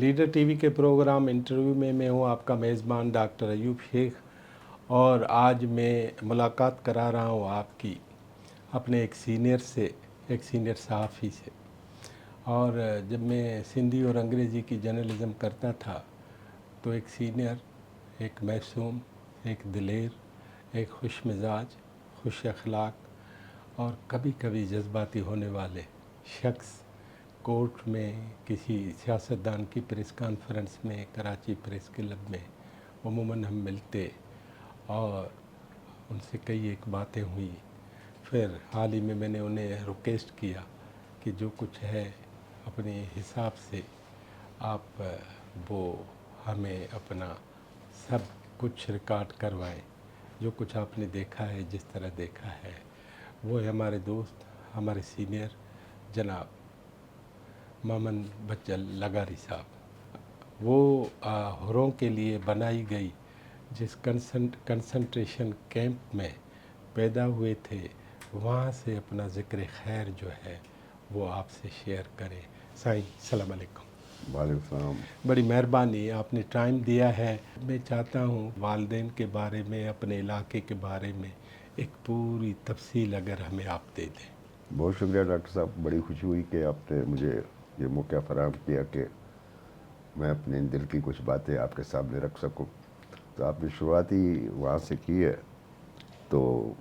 Leader T V کے programme interview میں ہوں آپ کا میزبان ڈاکٹر ایوب شیخ، اور آج میں ملاقات کرا رہا ہوں آپ کی اپنے ایک سینئر صحافی سے۔ اور جب میں سندھی اور انگریزی کی جرنلزم کرتا تھا تو ایک سینئر، ایک معصوم، ایک دلیر، ایک خوش مزاج، خوش اخلاق اور کبھی کبھی جذباتی ہونے والے شخص کورٹ میں، کسی سیاستدان کی پریس کانفرنس میں، کراچی پریس کلب میں عموماً ہم ملتے اور ان سے کئی ایک باتیں ہوئی۔ پھر حال ہی میں نے انہیں ریکویسٹ کیا کہ جو کچھ ہے اپنے حساب سے آپ وہ ہمیں اپنا سب کچھ ریکارڈ کروائیں، جو کچھ آپ نے دیکھا ہے، جس طرح دیکھا ہے۔ وہ ہے ہمارے دوست، ہمارے سینئر جناب مامن بچل لغاری صاحب۔ وہ ہروں کے لیے بنائی گئی جس کنسنٹریشن کیمپ میں پیدا ہوئے تھے، وہاں سے اپنا ذکر خیر جو ہے وہ آپ سے شیئر کریں۔ سائیں السلام علیکم۔ وعلیکم السلام۔ بڑی مہربانی، آپ نے ٹائم دیا ہے۔ میں چاہتا ہوں والدین کے بارے میں، اپنے علاقے کے بارے میں ایک پوری تفصیل اگر ہمیں آپ دے دیں۔ بہت شکریہ ڈاکٹر صاحب، بڑی خوشی ہوئی کہ آپ نے مجھے یہ موقع فراہم کیا کہ میں اپنے دل کی کچھ باتیں آپ کے سامنے رکھ سکوں۔ تو آپ نے شروعاتی وہاں سے کی ہے، تو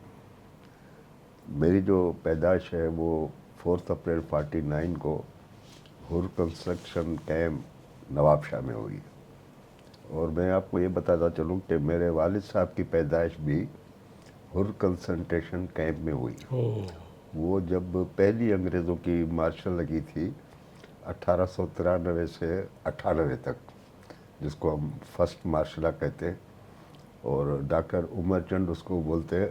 میری جو پیدائش ہے وہ 4 اپریل 49 کو ہر کنسٹرکشن کیمپ نواب شاہ میں ہوئی۔ اور میں آپ کو یہ بتاتا چلوں کہ میرے والد صاحب کی پیدائش بھی ہر کنسنٹریشن کیمپ میں ہوئی۔ وہ جب پہلی انگریزوں کی مارشل لگی تھی 1893 سے 98 تک، جس کو ہم فرسٹ مارشلہ کہتے ہیں، اور ڈاکٹر عمر چند اس کو بولتے ہیں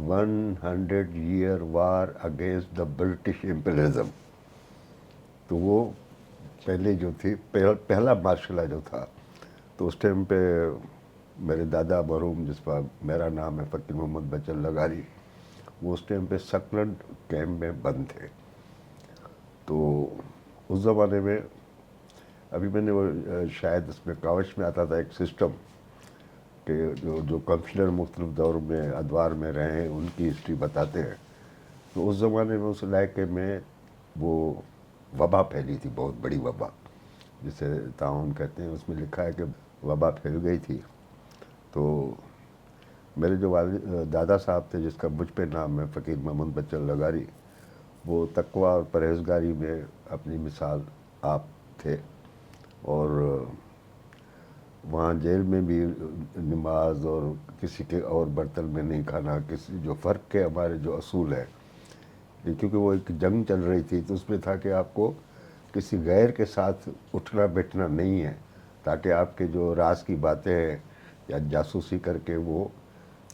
100 year war against the British imperialism. تو وہ پہلے جو تھی پہلا مارشلہ جو تھا، تو اس ٹائم پہ میرے دادا مرحوم، جس پر میرا نام ہے فقیر محمد بچل لغاری، وہ اس ٹائم پہ سکلنٹ کیمپ میں بند تھے۔ تو اس زمانے میں ابھی میں نے وہ شاید اس میں کاوش میں آتا تھا ایک سسٹم کہ جو کمشنر مختلف دور میں ادوار میں رہے ہیں ان کی ہسٹری بتاتے ہیں۔ تو اس زمانے میں اس علاقے میں وہ وبا پھیلی تھی، بہت بڑی وبا جسے طاعون کہتے ہیں۔ اس میں لکھا ہے کہ وبا پھیل گئی تھی۔ تو میرے جو دادا صاحب تھے، جس کا مجھ پہ نام ہے فقیر محمد بچل لغاری، وہ تقویٰ اور پرہیزگاری میں اپنی مثال آپ تھے۔ اور وہاں جیل میں بھی نماز اور کسی کے اور برتن میں نہیں کھانا، کسی جو فرق کے ہمارے جو اصول ہیں، کیونکہ وہ ایک جنگ چل رہی تھی، تو اس میں تھا کہ آپ کو کسی غیر کے ساتھ اٹھنا بیٹھنا نہیں ہے، تاکہ آپ کے جو راز کی باتیں ہیں یا جاسوسی کر کے وہ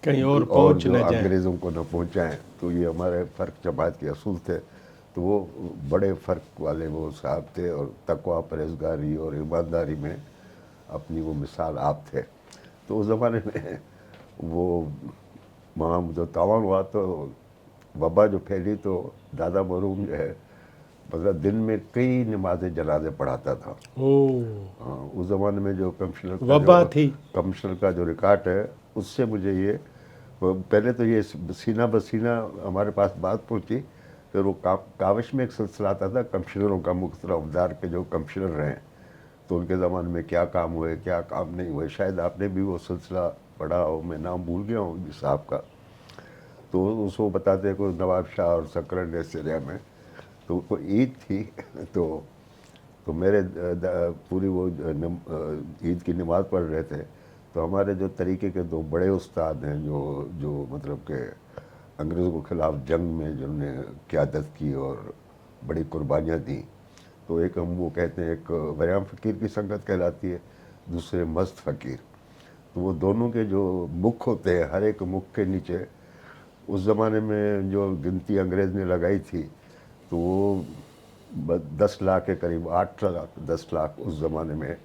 کہیں اور پہنچ جو نہ جائیں۔ انگریزوں کو نہ پہنچائیں۔ تو یہ ہمارے فرق جماعت کے اصول تھے۔ تو وہ بڑے فرق والے وہ صاحب تھے، اور تقویٰ، پرہیزگاری اور ایمانداری میں اپنی وہ مثال آپ تھے۔ تو اس زمانے میں وہ وہاں جو تعاون ہوا، تو وبا جو پھیلی، تو دادا مرحوم جو ہے مطلب دن میں کئی نماز جنازے پڑھاتا تھا۔ ہاں، اس زمانے میں جو وبا تھی، کمشنر کا جو ریکارڈ ہے، اس سے مجھے یہ پہلے تو یہ سینہ بسینہ ہمارے پاس بات پہنچی، پھر وہ کاوش میں ایک سلسلہ آتا تھا کمشنروں کا، مختلف افدار کے جو کمشنر رہے، تو ان کے زمانے میں کیا کام ہوئے، کیا کام نہیں ہوئے۔ شاید آپ نے بھی وہ سلسلہ پڑھا ہو، میں نام بھول گیا ہوں جس صاحب کا۔ تو اس کو بتاتے ہیں کوئی نواب شاہ اور سکرن اس ایریا میں، تو کوئی عید تھی، تو میرے پوری وہ عید کی نماز پڑھ رہے تھے۔ تو ہمارے جو طریقے کے دو بڑے استاد ہیں، جو مطلب کہ انگریزوں کے خلاف جنگ میں جنہوں نے قیادت کی اور بڑی قربانیاں دیں، تو ایک ہم وہ کہتے ہیں، ایک وریام فقیر کی سنگت کہلاتی ہے، دوسرے مست فقیر۔ تو وہ دونوں کے جو مکھ ہوتے ہیں، ہر ایک مکھ کے نیچے اس زمانے میں جو گنتی انگریز نے لگائی تھی، تو وہ 10 لاکھ کے قریب، 8 لاکھ 10 لاکھ اس زمانے میں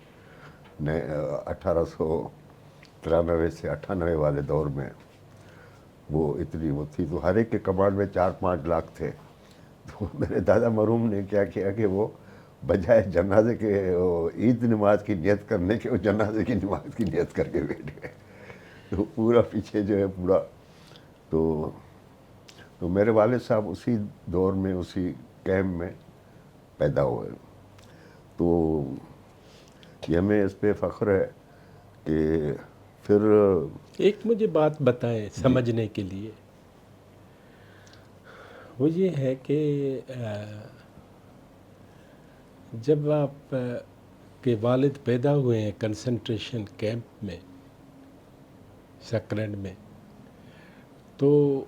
1893 سے 98 والے دور میں وہ اتنی وہ تھی۔ تو ہر ایک کے کمانڈ میں 4-5 لاکھ تھے۔ تو میرے دادا مرحوم نے کیا کیا کہ وہ بجائے جنازے کے عید نماز کی نیت کرنے کے وہ جنازے کی نماز کی نیت کر کے بیٹھ گئے. تو پورا پیچھے جو ہے پورا تو میرے والد صاحب اسی دور میں اسی کیمپ میں پیدا ہوئے. تو یہ ہمیں اس پہ فخر ہے کہ پھر ایک مجھے بات بتائیں سمجھنے کے لیے، وہ یہ ہے کہ جب آپ کے والد پیدا ہوئے ہیں کنسنٹریشن کیمپ میں سکرینڈ میں، تو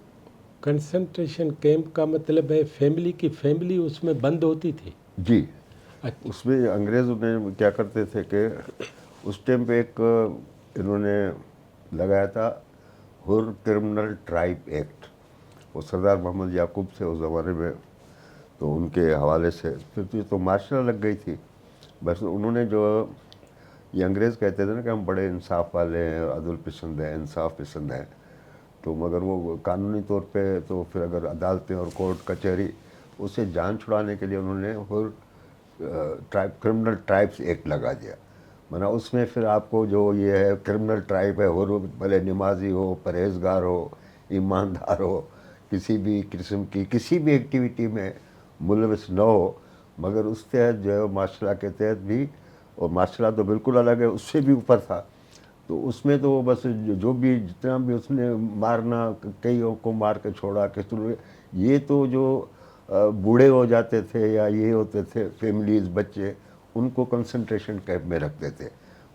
کنسنٹریشن کیمپ کا مطلب ہے فیملی اس میں بند ہوتی تھی. جی اس میں انگریزوں نے کیا کرتے تھے کہ اس ٹائم پہ ایک انہوں نے لگایا تھا ہر کرمنل ٹرائب ایکٹ. وہ سردار محمد یعقوب سے اس زمانے میں، تو ان کے حوالے سے پھر تو مارشل لگ گئی تھی. بس انہوں نے جو یہ انگریز کہتے تھے نا کہ ہم بڑے انصاف والے ہیں، عدل پسند ہیں، انصاف پسند ہیں، تو مگر وہ قانونی طور پہ تو پھر اگر عدالتیں اور کورٹ کچہری اس سے جان چھڑانے کے لیے انہوں نے کرمنل ٹرائبس ایکٹ لگا دیا. مانا اس میں پھر آپ کو جو یہ ہے کرمنل ٹرائب ہے، وہ بھلے نمازی ہو، پرہیزگار ہو، ایماندار ہو، کسی بھی قسم کی کسی بھی ایکٹیویٹی میں ملوث نہ ہو، مگر اس تحت جو ہے مارشل لا کے تحت بھی، اور مارشل لا تو بالکل الگ ہے، اس سے بھی اوپر تھا. تو اس میں تو بس جو بھی جتنا بھی اس نے مارنا، کئیوں کو مار کے چھوڑا یہ تو جو بوڑھے ہو جاتے تھے یا یہ ہوتے تھے فیملیز، بچے، ان کو کنسنٹریشن کیمپ میں رکھتے تھے.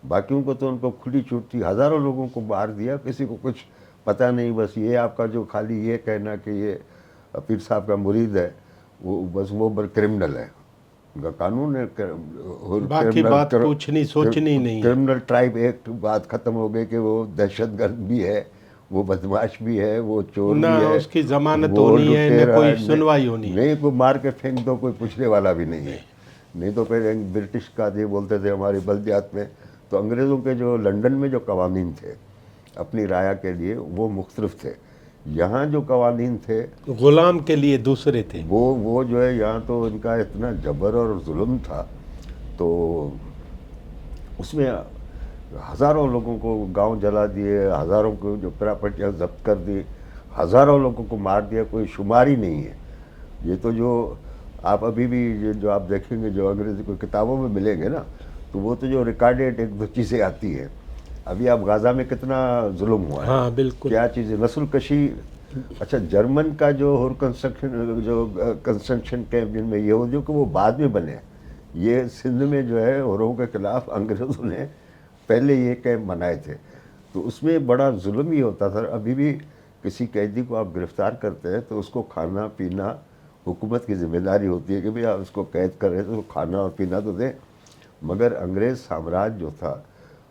باقیوں کو تو ان کو کھلی چھوٹ تھی. ہزاروں لوگوں کو مار دیا، کسی کو کچھ پتہ نہیں. بس یہ آپ کا جو خالی یہ کہنا کہ یہ پیر صاحب کا مرید ہے، وہ بس وہ کرمنل ہے. ان کا قانون ہے. باقی بات پوچھنی سوچنی نہیں ہے. کرمنل ٹرائب ایکٹ بات ختم ہو گئی کہ وہ دہشت گرد بھی ہے، وہ بدمعاش بھی ہے، وہ چور نہ بھی ہے، اس کی ضمانت وہ ہونی ہے، نہ لٹیرا کوئی ہے، سنوائی ہونی ہے. نہیں کوئی مار کے پھینک دو، کوئی پوچھنے والا بھی نہیں ہے. نہیں تو پھر برٹش کا یہ بولتے تھے ہماری بلدیات میں. تو انگریزوں کے جو لنڈن میں جو قوانین تھے اپنی رعایا کے لیے وہ مختلف تھے. یہاں جو قوانین تھے غلام کے لیے دوسرے تھے. وہ جو ہے یہاں تو ان کا اتنا جبر اور ظلم تھا. تو اس میں ہزاروں لوگوں کو گاؤں جلا دیے، ہزاروں کو جو پراپرٹیاں ضبط کر دی، ہزاروں لوگوں کو مار دیا، کوئی شمار ہی نہیں ہے. یہ تو جو آپ ابھی بھی جو آپ دیکھیں گے جو انگریزی کو کتابوں میں ملیں گے نا، تو وہ تو جو ریکارڈیڈ ایک دو چیزیں آتی ہیں. ابھی آپ غزہ میں کتنا ظلم ہوا ہے، ہاں بالکل. کیا چیزیں، نسل کشی. اچھا جرمن کا جو کنسٹرکشن کیمپ جن میں یہ ہو جو کہ وہ بعد میں بنے، یہ سندھ میں جو ہے ہوروں کے خلاف انگریزوں نے پہلے یہ کیمپ بنائے تھے. تو اس میں بڑا ظلم ہی ہوتا تھا. ابھی بھی کسی قیدی کو آپ گرفتار کرتے ہیں تو اس کو کھانا پینا حکومت کی ذمہ داری ہوتی ہے کہ بھئی آپ اس کو قید کر رہے ہیں تو کھانا اور پینا تو دیں. مگر انگریز سامراج جو تھا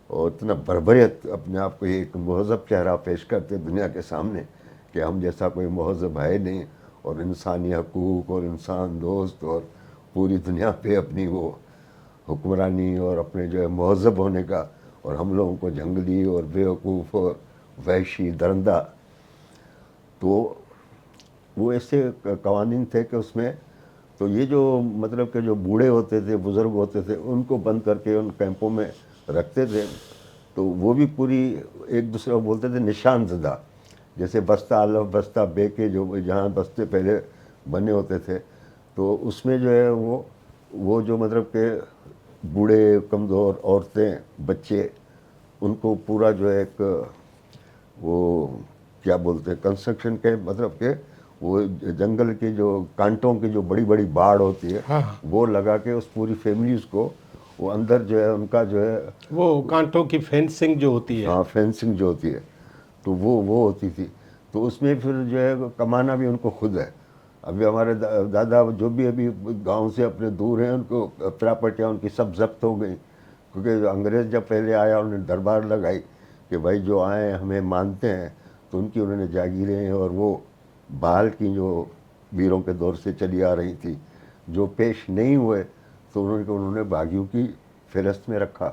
اور اتنا بربریت اپنے آپ کو ایک مہذب چہرہ پیش کرتے دنیا کے سامنے کہ ہم جیسا کوئی مہذب ہے نہیں، اور انسانی حقوق اور انسان دوست، اور پوری دنیا پہ اپنی وہ حکمرانی اور اپنے جو ہے مہذب ہونے کا، اور ہم لوگوں کو جنگلی اور بیوقوف اور وحشی درندہ. تو وہ ایسے قوانین تھے کہ اس میں تو یہ جو مطلب کہ جو بوڑھے ہوتے تھے، بزرگ ہوتے تھے، ان کو بند کر کے ان کیمپوں میں رکھتے تھے. تو وہ بھی پوری ایک دوسرے کو بولتے تھے نشان زدہ. جیسے بستہ الف بستہ بے کے جو جہاں بستے پہلے بنے ہوتے تھے، تو اس میں جو ہے وہ جو مطلب کہ بوڑھے، کمزور، عورتیں، بچے، ان کو پورا جو ہے ایک وہ کیا بولتے ہیں کنسٹرکشن کے مطلب کہ وہ جنگل کی جو کانٹوں کی جو بڑی بڑی باڑ ہوتی ہے وہ لگا کے اس پوری فیملیز کو وہ اندر جو ہے ان کا جو ہے وہ کانٹوں کی فینسنگ جو ہوتی ہے، ہاں فینسنگ جو ہوتی ہے تو وہ ہوتی تھی. تو اس میں پھر جو ہے کمانا بھی ان کو خود ہے. ابھی ہمارے دادا جو بھی ابھی گاؤں سے اپنے دور ہیں، ان کو پراپرٹیاں ان کی سب ضبط ہو گئیں. کیونکہ انگریز جب پہلے آیا انہوں نے دربار لگائی کہ بھائی جو آئیں ہمیں مانتے ہیں، تو ان کی انہوں نے جاگیریں اور وہ بال کی جو ویروں کے دور سے چلی آ رہی تھی، جو پیش نہیں ہوئے تو انہوں نے باغیوں کی فہرست میں رکھا.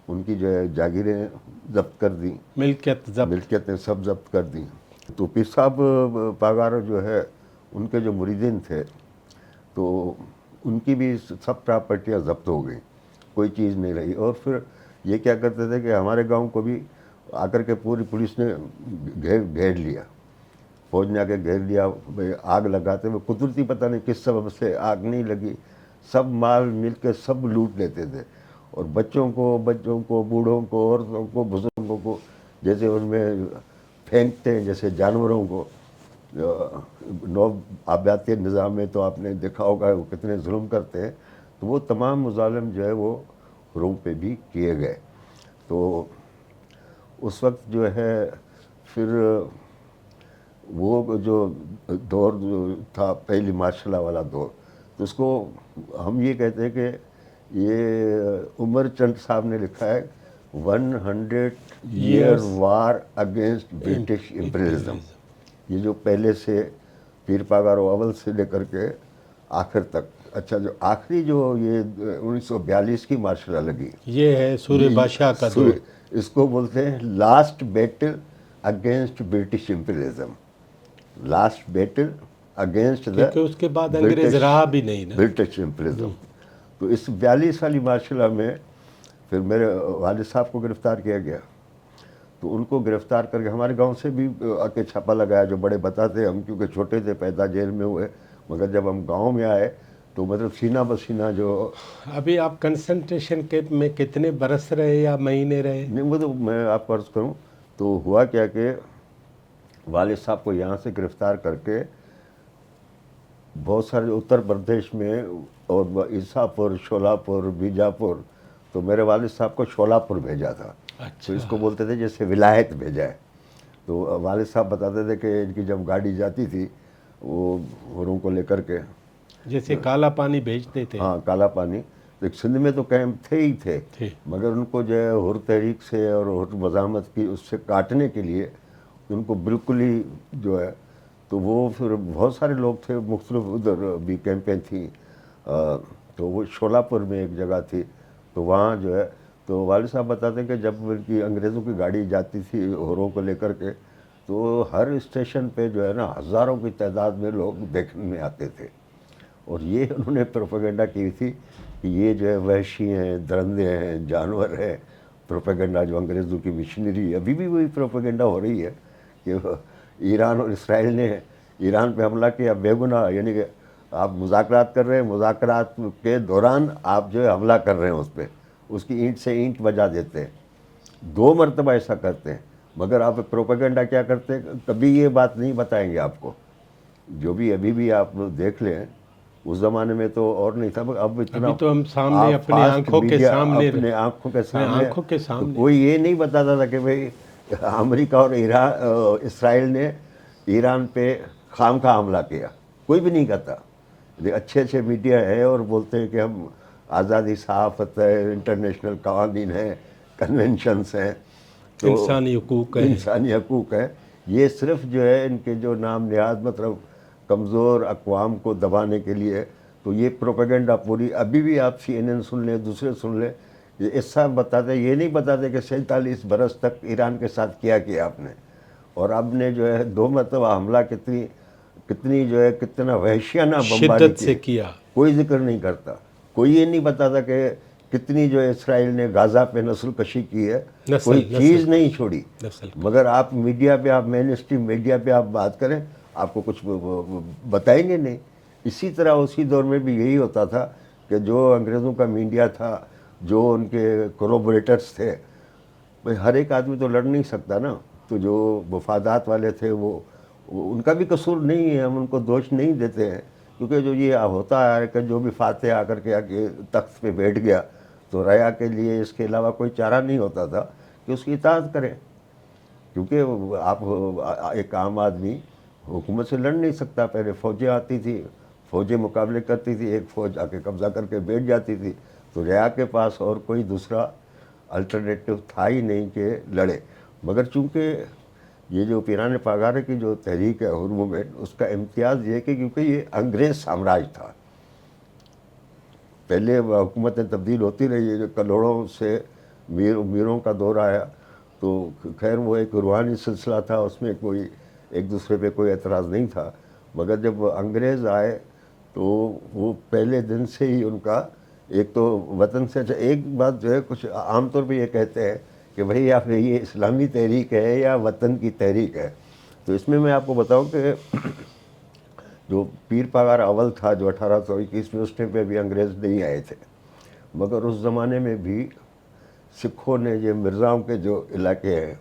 ان کی جو ہے جاگیریں ضبط کر دیں، ملکیتیں سب ضبط کر دیں. تو پیر صاحب پاگارو جو ہے ان کے جو مریدین تھے، تو ان کی بھی سب پراپرٹیاں ضبط ہو گئیں، کوئی چیز نہیں رہی. اور پھر یہ کیا کرتے تھے کہ ہمارے گاؤں کو بھی آ کر کے پوری پولیس نے گھیر لیا، فوج نے آ کے گھیر لیا. آگ لگاتے ہوئے قدرتی پتہ نہیں کس سبب سے آگ نہیں لگی، سب مال مل کے سب لوٹ لیتے تھے. اور بچوں کو بوڑھوں کو، عورتوں کو، بزرگوں کو جیسے ان میں پھینکتے ہیں جیسے جانوروں کو. نو آبادیاتی نظام میں تو آپ نے دیکھا ہوگا وہ کتنے ظلم کرتے ہیں. تو وہ تمام مظالم جو ہے وہ روم پہ بھی کیے گئے. تو اس وقت جو ہے پھر وہ جو دور تھا پہلی مارشل لا والا دور، تو اس کو ہم یہ کہتے ہیں کہ یہ عمر چند صاحب نے لکھا ہے 100 year war against British imperialism. یہ جو پہلے سے پیر پاگارو اول سے لے کر کے آخر تک. اچھا، جو آخری جو یہ 1942 کی مارشل لا لگی، یہ ہے سورہ بادشاہ کا دور. اس کو بولتے ہیں last battle against British imperialism. Last battle against کیونکہ اس کے بعد انگریز رہا بھی نہیں نا. British imperialism. تو اس 42 والی مارشل لا میں پھر میرے والد صاحب کو گرفتار کیا گیا. تو ان کو گرفتار کر کے ہمارے گاؤں سے بھی آ کے چھاپا لگایا. جو بڑے بتاتے، ہم کیونکہ چھوٹے تھے پیدا جیل میں ہوئے، مگر جب ہم گاؤں میں آئے تو مطلب سینہ بسینہ جو. ابھی آپ کنسنٹریشن کیمپ میں کتنے برس رہے یا مہینے رہے؟ نہیں، وہ تو میں آپ کو عرض کروں تو ہوا کیا کہ والد صاحب کو یہاں سے گرفتار کر کے بہت سارے اتر پردیش میں اور عیسیٰ پور، شولاپور، بیجاپور، تو میرے والد صاحب کو شولاپور بھیجا تھا. تو اس کو بولتے تھے جیسے ولایت بھیجا ہے. تو والد صاحب بتاتے تھے کہ ان کی جب گاڑی جاتی تھی وہ ہوروں کو لے کر کے، جیسے کالا پانی بھیجتے تھے. ہاں کالا پانی. تو سندھ میں تو کیمپ تھے ہی تھے، مگر ان کو جو ہے ہر تحریک سے اور ہر مزاحمت کی اس سے کاٹنے کے لیے ان کو بالکل ہی جو ہے. تو وہ پھر بہت سارے لوگ تھے، مختلف ادھر بھی کیمپیں تھیں. تو وہ شولاپور میں ایک جگہ تھی، تو وہاں جو ہے تو والد صاحب بتاتے ہیں کہ جب ان کی انگریزوں کی گاڑی جاتی تھی ہوروں کو لے کر کے، تو ہر اسٹیشن پہ جو ہے نا ہزاروں کی تعداد میں لوگ دیکھنے آتے تھے. اور یہ انہوں نے پروپیگنڈا کی تھی کہ یہ جو ہے وحشی ہیں، درندے ہیں، جانور ہیں. پروپیگنڈا جو انگریزوں کی مشنری، ابھی بھی وہی پروپیگنڈا ہو رہی ہے کہ ایران اور اسرائیل نے ایران پہ حملہ کیا بے گناہ. یعنی کہ آپ مذاکرات کر رہے ہیں، مذاکرات کے دوران آپ جو ہے حملہ کر رہے ہیں اس پہ، اس کی اینٹ سے اینٹ بجا دیتے ہیں. 2 مرتبہ ایسا کرتے ہیں، مگر آپ پروپیگنڈا کیا کرتے ہیں، کبھی یہ بات نہیں بتائیں گے آپ کو. جو بھی ابھی بھی آپ دیکھ لیں، اس زمانے میں تو اور نہیں تھا. اب اتنا ابھی تو ہم سامنے اپنی آنکھوں کے سامنے، اپنے آنکھوں کے سامنے. آنکھوں کے تو سامنے کوئی یہ نہیں بتاتا تھا کہ بھئی امریکہ اور اسرائیل نے ایران پہ خام خواہ حملہ کیا. کوئی بھی نہیں کہتا. اچھے اچھے میڈیا ہے اور بولتے ہیں کہ ہم آزادی صحافت ہے، انٹرنیشنل قوانین ہیں، کنونشنز ہیں، تو انسانی حقوق ہیں. انسانی حقوق ہے. یہ صرف جو ہے ان کے جو نام نہاد مطلب کمزور اقوام کو دبانے کے لیے. تو یہ پروپیگنڈا پوری ابھی بھی آپ CNN سن لیں، دوسرے سن لیں، یہ ایسا بتاتے، یہ نہیں بتاتے کہ 47 برس تک ایران کے ساتھ کیا آپ نے. اور اب نے جو ہے 2 مرتبہ حملہ کتنی جو ہے کتنا وحشیانہ بمباری شدت سے کیا. کوئی ذکر نہیں کرتا. کوئی یہ نہیں بتاتا کہ کتنی جو ہے اسرائیل نے غزہ پہ نسل کشی کی ہے. کوئی چیز نہیں چھوڑی. مگر آپ میڈیا پہ، آپ مین اسٹریم میڈیا پہ آپ بات کریں، آپ کو کچھ بتائیں گے نہیں. اسی طرح اسی دور میں بھی یہی ہوتا تھا کہ جو انگریزوں کا میڈیا تھا، جو ان کے کولابوریٹرز تھے، بھئی ہر ایک آدمی تو لڑ نہیں سکتا نا. تو جو مفادات والے تھے وہ ان کا بھی قصور نہیں ہے، ہم ان کو دوش نہیں دیتے ہیں. کیونکہ جو یہ ہوتا ہے کہ جو بھی فاتح آ کر کے تخت پہ بیٹھ گیا تو ریا کے لیے اس کے علاوہ کوئی چارہ نہیں ہوتا تھا کہ اس کی اطاعت کریں. کیونکہ آپ ایک عام آدمی حکومت سے لڑ نہیں سکتا. پہلے فوجیں آتی تھی، فوجیں مقابلے کرتی تھی، ایک فوج آ کے قبضہ کر کے بیٹھ جاتی تھی. تو ریا کے پاس اور کوئی دوسرا الٹرنیٹو تھا ہی نہیں کہ لڑے. مگر چونکہ یہ جو پیرانے پاگارے کی جو تحریک ہے ہر موومنٹ، اس کا امتیاز یہ کہ کیونکہ یہ انگریز سامراج تھا. پہلے حکومتیں تبدیل ہوتی رہی ہے، جو کلوڑوں سے میروں کا دور آیا. تو خیر وہ ایک روحانی سلسلہ تھا، اس میں کوئی ایک دوسرے پہ کوئی اعتراض نہیں تھا. مگر جب انگریز آئے تو وہ پہلے دن سے ہی ان کا ایک تو وطن سے اچھا ایک بات جو ہے کچھ عام طور پہ یہ کہتے ہیں کہ بھائی آپ یہ اسلامی تحریک ہے یا وطن کی تحریک ہے. تو اس میں آپ کو بتاؤں کہ جو پیر پگار اول تھا جو 1821 میں، اس ٹائم پہ بھی انگریز نہیں آئے تھے، مگر اس زمانے میں بھی سکھوں نے یہ مرزاؤں کے جو علاقے ہیں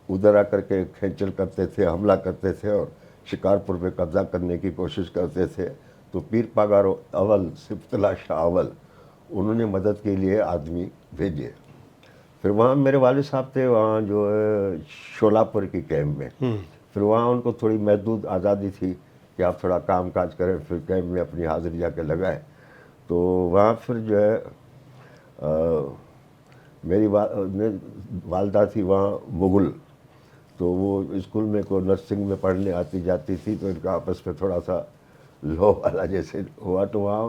ادھر آ کر کے کھینچل کرتے تھے، حملہ کرتے تھے اور شکارپور پہ قبضہ کرنے کی کوشش کرتے تھے. تو پیر پگار اول صفت اللہ شاہ اول انہوں نے مدد کے لیے آدمی بھیجے. پھر وہاں میرے والد صاحب تھے وہاں جو ہے شولاپور کی کیمپ میں. پھر وہاں ان کو تھوڑی محدود آزادی تھی کہ آپ تھوڑا کام کاج کریں، پھر کیمپ میں اپنی حاضری جا کے لگائیں. تو وہاں پھر جو ہے میری والدہ تھی وہاں مغل، تو وہ اسکول میں کو نرسنگ میں پڑھنے آتی جاتی تھی، تو ان کا آپس میں تھوڑا سا لو والا جیسے ہوا. تو وہاں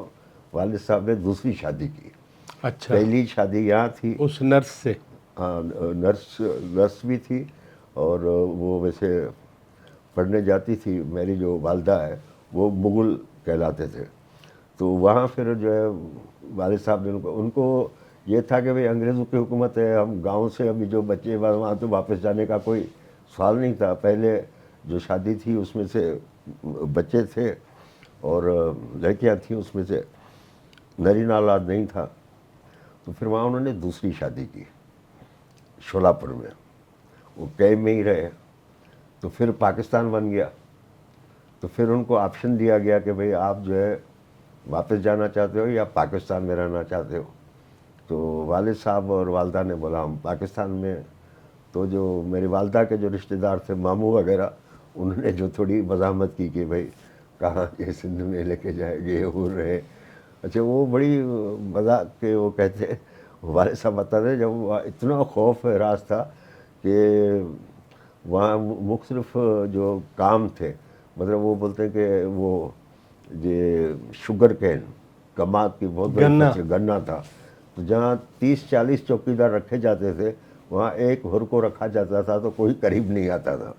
والد صاحب نے دوسری شادی کی. اچھا، پہلی شادی یہاں تھی، اس نرس سے؟ ہاں نرس بھی تھی اور وہ ویسے پڑھنے جاتی تھی. میری جو والدہ ہے وہ مغل کہلاتے تھے. تو وہاں پھر جو ہے والد صاحب نے ان کو یہ تھا کہ بھئی انگریزوں کی حکومت ہے، ہم گاؤں سے ابھی جو بچے وہاں تو واپس جانے کا کوئی سوال نہیں تھا. پہلے جو شادی تھی اس میں سے بچے تھے اور لڑکیاں تھیں، اس میں سے نرینہ اولاد نہیں تھا. تو پھر وہاں انہوں نے دوسری شادی کی شولاپور میں، وہ کیمپ میں ہی رہے. تو پھر پاکستان بن گیا. تو پھر ان کو آپشن دیا گیا کہ بھئی آپ جو ہے واپس جانا چاہتے ہو یا پاکستان میں رہنا چاہتے ہو. تو والد صاحب اور والدہ نے بولا ہم پاکستان میں. تو جو میری والدہ کے جو رشتہ دار تھے ماموں وغیرہ، انہوں نے جو تھوڑی مزاحمت کی کہ بھئی کہاں یہ سندھ میں لے کے جائے گے ہو رہے. اچھا وہ بڑی مذاق کے وہ کہتے ہیں، والد صاحب بتاتے جب وہ اتنا خوف راز تھا کہ وہاں مختلف جو کام تھے، مطلب وہ بولتے ہیں کہ وہ یہ شوگر کین کماد کی بہت بڑی فیکٹری گنا تھا. تو جہاں 30-40 چوکیدار رکھے جاتے تھے وہاں ایک ہر کو رکھا جاتا تھا تو کوئی قریب نہیں آتا تھا.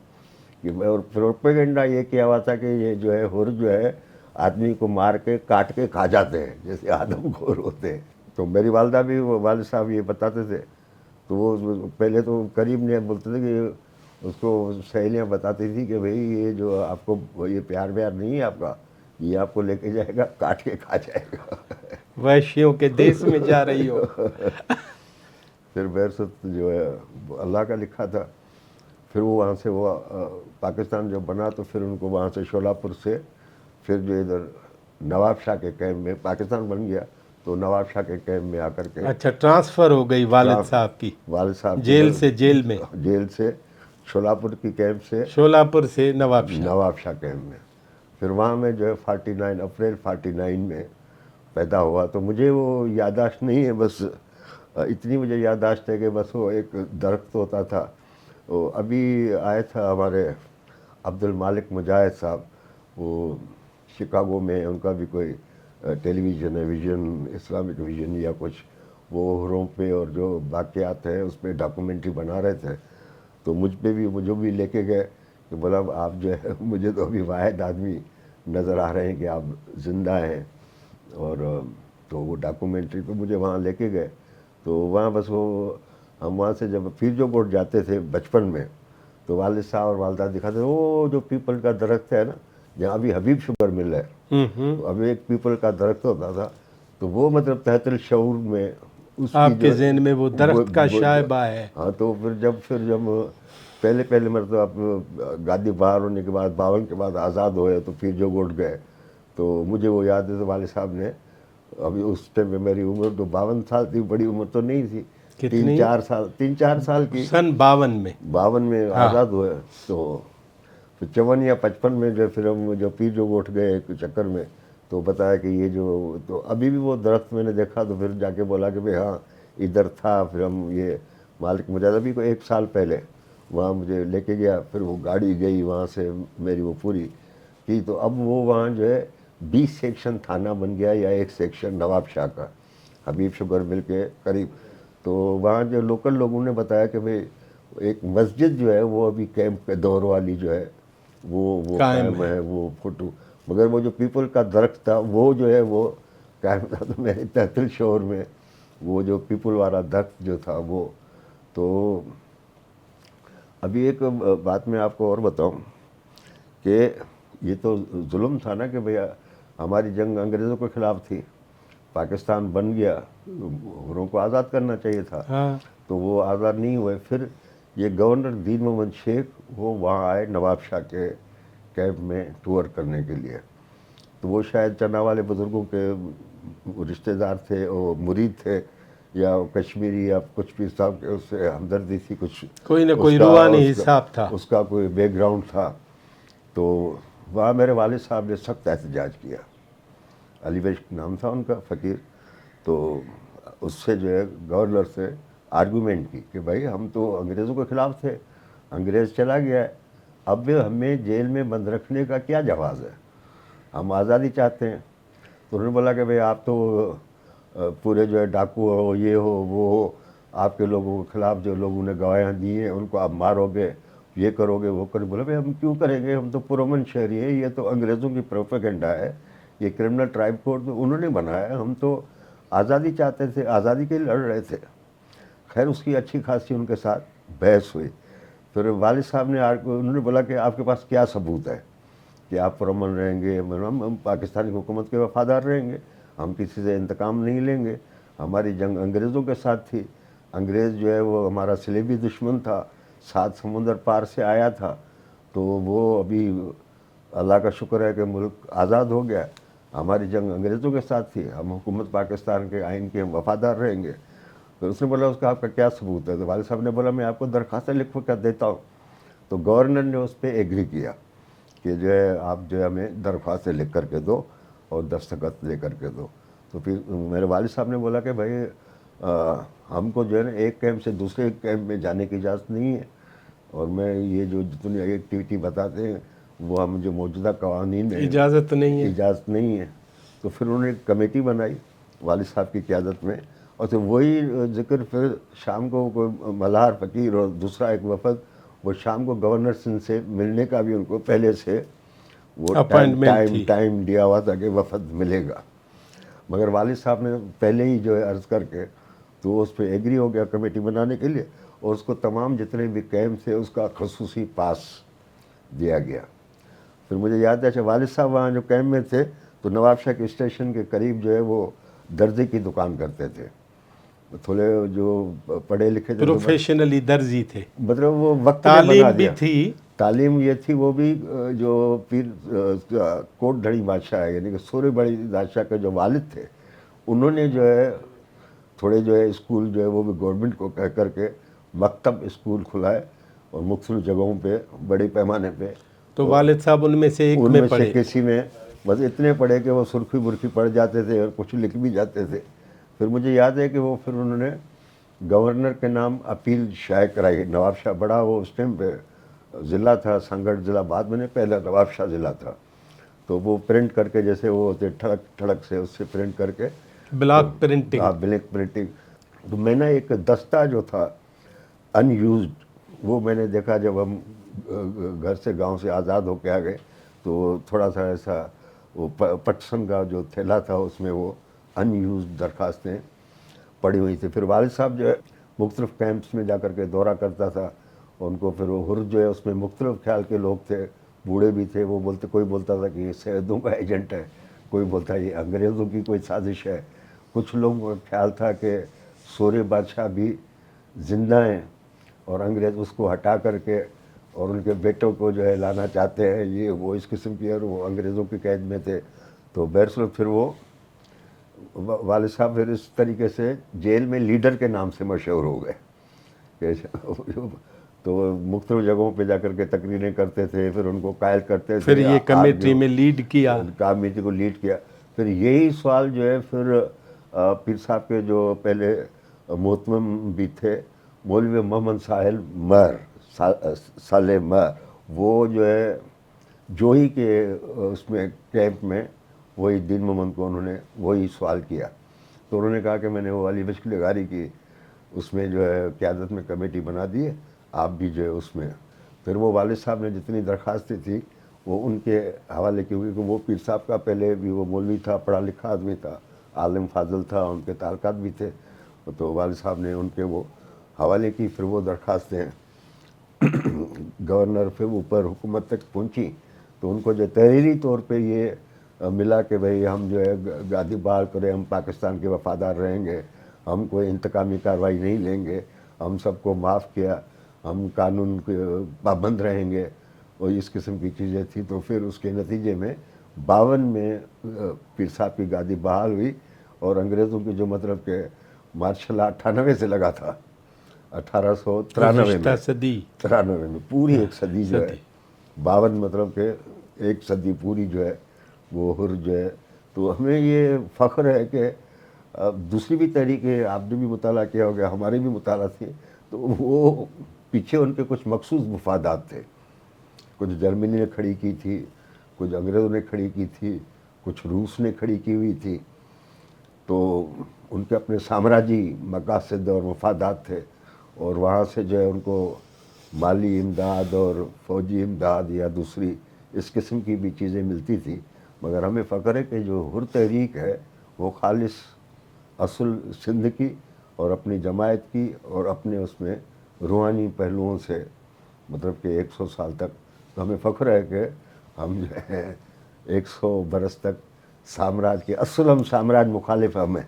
اور پروپیگنڈا یہ کیا ہوا تھا کہ یہ جو ہے ہر جو ہے آدمی کو مار کے کاٹ کے کھا جاتے ہیں جیسے آدم خور ہوتے ہیں. تو میری والدہ بھی والد صاحب یہ بتاتے تھے. تو وہ پہلے تو قریب نہیں بولتے تھے کہ اس کو سہیلیاں بتاتی تھی کہ بھئی یہ جو آپ کو یہ پیار ویار نہیں ہے آپ کا، یہ آپ کو لے کے جائے گا کاٹ کے کھا جائے گا. وحشیوں کے دیس میں جا رہی ہو. پھر بہرست جو ہے اللہ کا لکھا تھا. پھر وہ وہاں سے وہ پاکستان جب بنا تو پھر ان کو وہاں سے شولاپور سے پھر جو ادھر نواب شاہ کے کیمپ میں پاکستان بن گیا تو نواب شاہ کے کیمپ میں آ کر کے اچھا، ٹرانسفر ہو گئی والد صاحب کی والد صاحب جیل سے جیل میں؟ جیل سے شولاپور کی کیمپ سے شولاپور سے نواب شاہ کیمپ میں. پھر وہاں میں جو ہے 49 اپریل 49 میں پیدا ہوا. تو مجھے وہ یادداشت نہیں ہے، بس اتنی مجھے یادداشت ہے کہ بس وہ ایک درخت ہوتا تھا. وہ ابھی آئے تھا ہمارے عبد المالک مجاہد صاحب، وہ شکاگو میں ان کا بھی کوئی ٹیلی ویژن ہے، ویژن اسلامک ویژن یا کچھ، وہ ہروں پہ اور جو واقعات ہیں اس پہ ڈاکومنٹری بنا رہے تھے. تو مجھے بھی لے کے گئے کہ بولا آپ جو ہے مجھے تو ابھی واحد آدمی نظر آ رہے ہیں کہ آپ زندہ ہیں. اور تو وہ ڈاکومنٹری پہ مجھے وہاں لے کے گئے. تو وہاں بس وہ ہم وہاں سے جب پھر جو کوٹ جاتے تھے بچپن میں تو والد صاحب اور والدہ دکھاتے وہ جو پیپل کا درخت ہے نا جہاں ابھی حبیب شوگر مل ہے، تو ابھی ایک پیپل کا درخت ہوتا تھا. تو وہ مطلب تحت الشعور میں اس کی آپ کے جو ذہن میں وہ درخت کا شائبہ ہے. ہاں. تو پھر جب پہلے مرتبہ آپ گادی باہر ہونے کے بعد 52 کے بعد آزاد ہوئے تو پھر جو گوٹ گئے تو مجھے وہ یاد ہے. تو والد صاحب نے ابھی اس ٹائم میں میری عمر تو 52 سال تھی، بڑی عمر تو نہیں تھی، 3-4 سال کی. سن 52 میں آزاد ہوئے. تو پھر 54 یا 55 میں جو پھر ہم جو پیر جو گوٹ گئے ایک چکر میں تو بتایا کہ یہ جو تو ابھی بھی وہ درخت میں نے دیکھا. تو پھر جا کے بولا کہ بھئی ہاں ادھر تھا. پھر ہم یہ مالک مجاہد ابھی کو 1 سال پہلے وہاں مجھے لے کے گیا. پھر وہ گاڑی گئی وہاں سے میری وہ پوری کی. تو اب وہ وہاں جو ہے 20 سیکشن تھانہ بن گیا یا 1 سیکشن نواب شاہ کا حبیب شوگر مل کے قریب. تو وہاں جو لوکل لوگوں نے بتایا کہ بھئی ایک مسجد جو ہے وہ ابھی کیمپ کے دور والی جو ہے وہ قائم ہے. وہ فوٹو مگر وہ جو پیپل کا درخت تھا وہ جو ہے وہ قائم تھا. تو میرے تحصیل شور میں وہ جو پیپل والا درخت جو تھا وہ. تو ابھی ایک بات میں آپ کو اور بتاؤں کہ یہ تو ظلم تھا نا کہ بھیا ہماری جنگ انگریزوں کے خلاف تھی, پاکستان بن گیا, حروں کو آزاد کرنا چاہیے تھا, ہاں تو وہ آزاد نہیں ہوئے. پھر یہ گورنر دین محمد شیخ وہ وہاں آئے نواب شاہ کے کیمپ میں ٹور کرنے کے لیے. تو وہ شاید چنا والے بزرگوں کے رشتہ دار تھے اور مرید تھے, یا کشمیری یا کچھ بھی صاحب کے اس سے ہمدردی تھی, کچھ کوئی نہ اس کوئی کا- روحانی اس کا- حساب تھا. اس کا کوئی بیک گراؤنڈ تھا. تو وہاں میرے والد صاحب نے سخت احتجاج کیا. علی بخش نام تھا ان کا, فقیر. تو اس سے جو ہے گورنر سے آرگومنٹ کی کہ بھائی ہم تو انگریزوں کے خلاف تھے, انگریز چلا گیا ہے, اب ہمیں جیل میں بند رکھنے کا کیا جواز ہے, ہم آزادی چاہتے ہیں. تو انہوں نے بولا کہ بھائی آپ تو پورے جو ہے ڈاکو ہو, یہ ہو, وہ ہو, آپ کے لوگوں کے خلاف جو لوگوں نے گواہیاں دی ہیں ان کو آپ مارو گے, یہ کرو گے, وہ کرو گے. بولے بھائی ہم کیوں کریں گے, ہم تو پرامن شہری ہیں, یہ تو انگریزوں کی پروپیگنڈا ہے, یہ کرمنل ٹرائب کورٹ تو انہوں نے بنایا ہے, ہم تو آزادی چاہتے تھے, آزادی کے لیے لڑ رہے تھے. خیر اس کی اچھی خاصی ان کے ساتھ بحث ہوئی. پھر والد صاحب نے انہوں نے بولا کہ آپ کے پاس کیا ثبوت ہے کہ آپ پرامن رہیں گے, ہم پاکستانی حکومت کے وفادار رہیں گے, ہم کسی سے انتقام نہیں لیں گے, ہماری جنگ انگریزوں کے ساتھ تھی, انگریز جو ہے وہ ہمارا صلیبی دشمن تھا, 7 سمندر پار سے آیا تھا, تو وہ ابھی اللہ کا شکر ہے کہ ملک آزاد ہو گیا, ہماری جنگ انگریزوں کے ساتھ تھی, ہم حکومت پاکستان کے آئین کے ہم وفادار رہیں گے. تو اس نے بولا اس کا آپ کا کیا ثبوت ہے. تو والد صاحب نے بولا میں آپ کو درخواستیں لکھ کر دیتا ہوں. تو گورنر نے اس پہ ایگری کیا کہ جو ہے آپ جو ہے ہمیں درخواستیں لکھ کر کے دو اور دستخط لے کر کے دو. تو پھر میرے والد صاحب نے بولا کہ بھائی ہم کو جو ہے نا ایک کیمپ سے دوسرے کیمپ میں جانے کی اجازت نہیں ہے, اور میں یہ جو جتنی ایکٹیویٹی بتاتے ہیں وہ ہم جو موجودہ قوانین ہیں اجازت نہیں ہے. اجازت نہیں ہے. تو پھر انہوں نے ایک کمیٹی بنائی والد صاحب کی قیادت میں, اور پھر وہی ذکر پھر شام کو کوئی ملہار فقیر اور دوسرا ایک وفد وہ شام کو گورنر سندھ سے ملنے کا بھی ان کو پہلے سے وہ اپوائنٹمنٹ تھی. ٹائم دیا ہوا تھا کہ وفد ملے گا. مگر والد صاحب نے پہلے ہی جو ہے عرض کر کے تو اس پہ ایگری ہو گیا کمیٹی بنانے کے لیے, اور اس کو تمام جتنے بھی کیمپ تھے اس کا خصوصی پاس دیا گیا. پھر مجھے یاد ہے کہ والد صاحب وہاں جو کیمپ میں تھے تو نواب شاہ کے اسٹیشن کے قریب جو ہے وہ درزی کی دکان کرتے تھے, تھوڑے جو پڑھے لکھے تھے پروفیشنلی درزی تھے, مطلب وہ وقت نے بنا تعلیم بھی دیا. تھی. تعلیم یہ تھی وہ بھی جو پیر کوٹ دھڑی بادشاہ ہے یعنی کہ سورے بڑی بادشاہ کے جو والد تھے انہوں نے جو ہے تھوڑے جو ہے اسکول جو ہے وہ بھی گورنمنٹ کو کہہ کر کے مکتب اسکول کھلائے, اور مختلف جگہوں پہ بڑے پیمانے پہ. تو والد صاحب ان میں سے ایک ان میں میں سے پڑھے. کسی میں بس اتنے پڑھے کہ وہ سرخی برخی پڑھ جاتے تھے اور کچھ لکھ بھی جاتے تھے. پھر مجھے یاد ہے کہ وہ پھر انہوں نے گورنر کے نام اپیل شائع کرائی. نواب شاہ بڑا وہ اس ٹائم پہ ضلع تھا, سنگڑ ضلع بعد میں نے, پہلا نواب شاہ ضلع تھا. تو وہ پرنٹ کر کے جیسے وہ ہوتے ٹھڑک ٹھڑک سے اس سے پرنٹ کر کے بلاک پرنٹنگ. Black printing. تو میں نے ایک دستہ جو تھا ان یوزڈ وہ میں نے دیکھا جب ہم گھر سے گاؤں سے آزاد ہو کے آ گئے تو تھوڑا سا ایسا وہ پٹسن کا جو تھیلا تھا اس میں وہ ان یوزڈ درخواستیں پڑی ہوئی تھی. پھر والد صاحب جو ہے مختلف کیمپس میں جا کر کے دورہ کرتا تھا, ان کو پھر وہ حر جو ہے اس میں مختلف خیال کے لوگ تھے, بوڑھے بھی تھے, وہ کوئی بولتا تھا کہ یہ سیدوں کا ایجنٹ ہے, کوئی بولتا ہے یہ انگریزوں کی کوئی سازش ہے, کچھ لوگوں کا خیال تھا کہ سورے بادشاہ بھی زندہ ہیں اور انگریز اس کو ہٹا کر کے اور ان کے بیٹوں کو جو ہے لانا چاہتے ہیں, یہ وہ اس قسم کی, اور وہ انگریزوں کی قید میں تھے. تو بہرصورت پھر وہ والد صاحب پھر اس طریقے سے جیل میں لیڈر کے نام سے مشہور ہو گئے. تو مختلف جگہوں پہ جا کر کے تقریریں کرتے تھے, پھر ان کو قائل کرتے تھے. پھر یہ کمیٹی میں لیڈ کیا. کمیٹی کو لیڈ کیا. پھر یہی سوال جو ہے پھر پیر صاحب کے جو پہلے محتمم بھی تھے مولوی محمد صالح مر, وہ جو ہے جوہی کے اس میں کیمپ میں وہی دین محمد کو انہوں نے وہی سوال کیا. تو انہوں نے کہا کہ میں نے وہ علی بخش لغاری کی اس میں جو ہے قیادت میں کمیٹی بنا دی ہے, آپ بھی جو ہے اس میں. پھر وہ والد صاحب نے جتنی درخواستیں تھیں وہ ان کے حوالے کی ہوئی کہ وہ پیر صاحب کا پہلے بھی وہ مولوی تھا، پڑھا لکھا آدمی تھا، عالم فاضل تھا، ان کے تعلقات بھی تھے، تو والد صاحب نے ان کے وہ حوالے کی. پھر وہ درخواستیں گورنر پھر اوپر حکومت تک پہنچی تو ان کو جو تحریری طور پہ یہ ملا کہ بھئی ہم جو ہے گادی بحال کریں، ہم پاکستان کے وفادار رہیں گے، ہم کوئی انتقامی کارروائی نہیں لیں گے، ہم سب کو معاف کیا، ہم قانون کے پابند رہیں گے، اور اس قسم کی چیزیں تھیں. تو پھر اس کے نتیجے میں 52 میں پیر صاحب کی گادی بحال ہوئی، اور انگریزوں کی جو مطلب کہ مارشل لا 98 سے لگا تھا، 1893 گزشتہ میں، صدی 93 میں پوری ایک صدی جو ہے، 52 مطلب کہ ایک صدی پوری جو ہے وہ حر جو ہے. تو ہمیں یہ فخر ہے کہ دوسری بھی تحریکیں آپ نے بھی مطالعہ کیا ہوگا، ہمارے بھی مطالعہ تھے، تو وہ پیچھے ان کے کچھ مخصوص مفادات تھے. کچھ جرمنی نے کھڑی کی تھی، کچھ انگریزوں نے کھڑی کی تھی، کچھ روس نے کھڑی کی ہوئی تھی. تو ان کے اپنے سامراجی مقاصد اور مفادات تھے، اور وہاں سے جو ہے ان کو مالی امداد اور فوجی امداد یا دوسری اس قسم کی بھی چیزیں ملتی تھی. مگر ہمیں فخر ہے کہ جو حر تحریک ہے وہ خالص اصل سندھ کی اور اپنی جماعت کی اور اپنے اس میں روحانی پہلوؤں سے مطلب کہ 100 سال تک. تو ہمیں فخر ہے کہ ہم جو ہے 100 برس تک سامراج کے اصل ہم سامراج مخالف ہمیں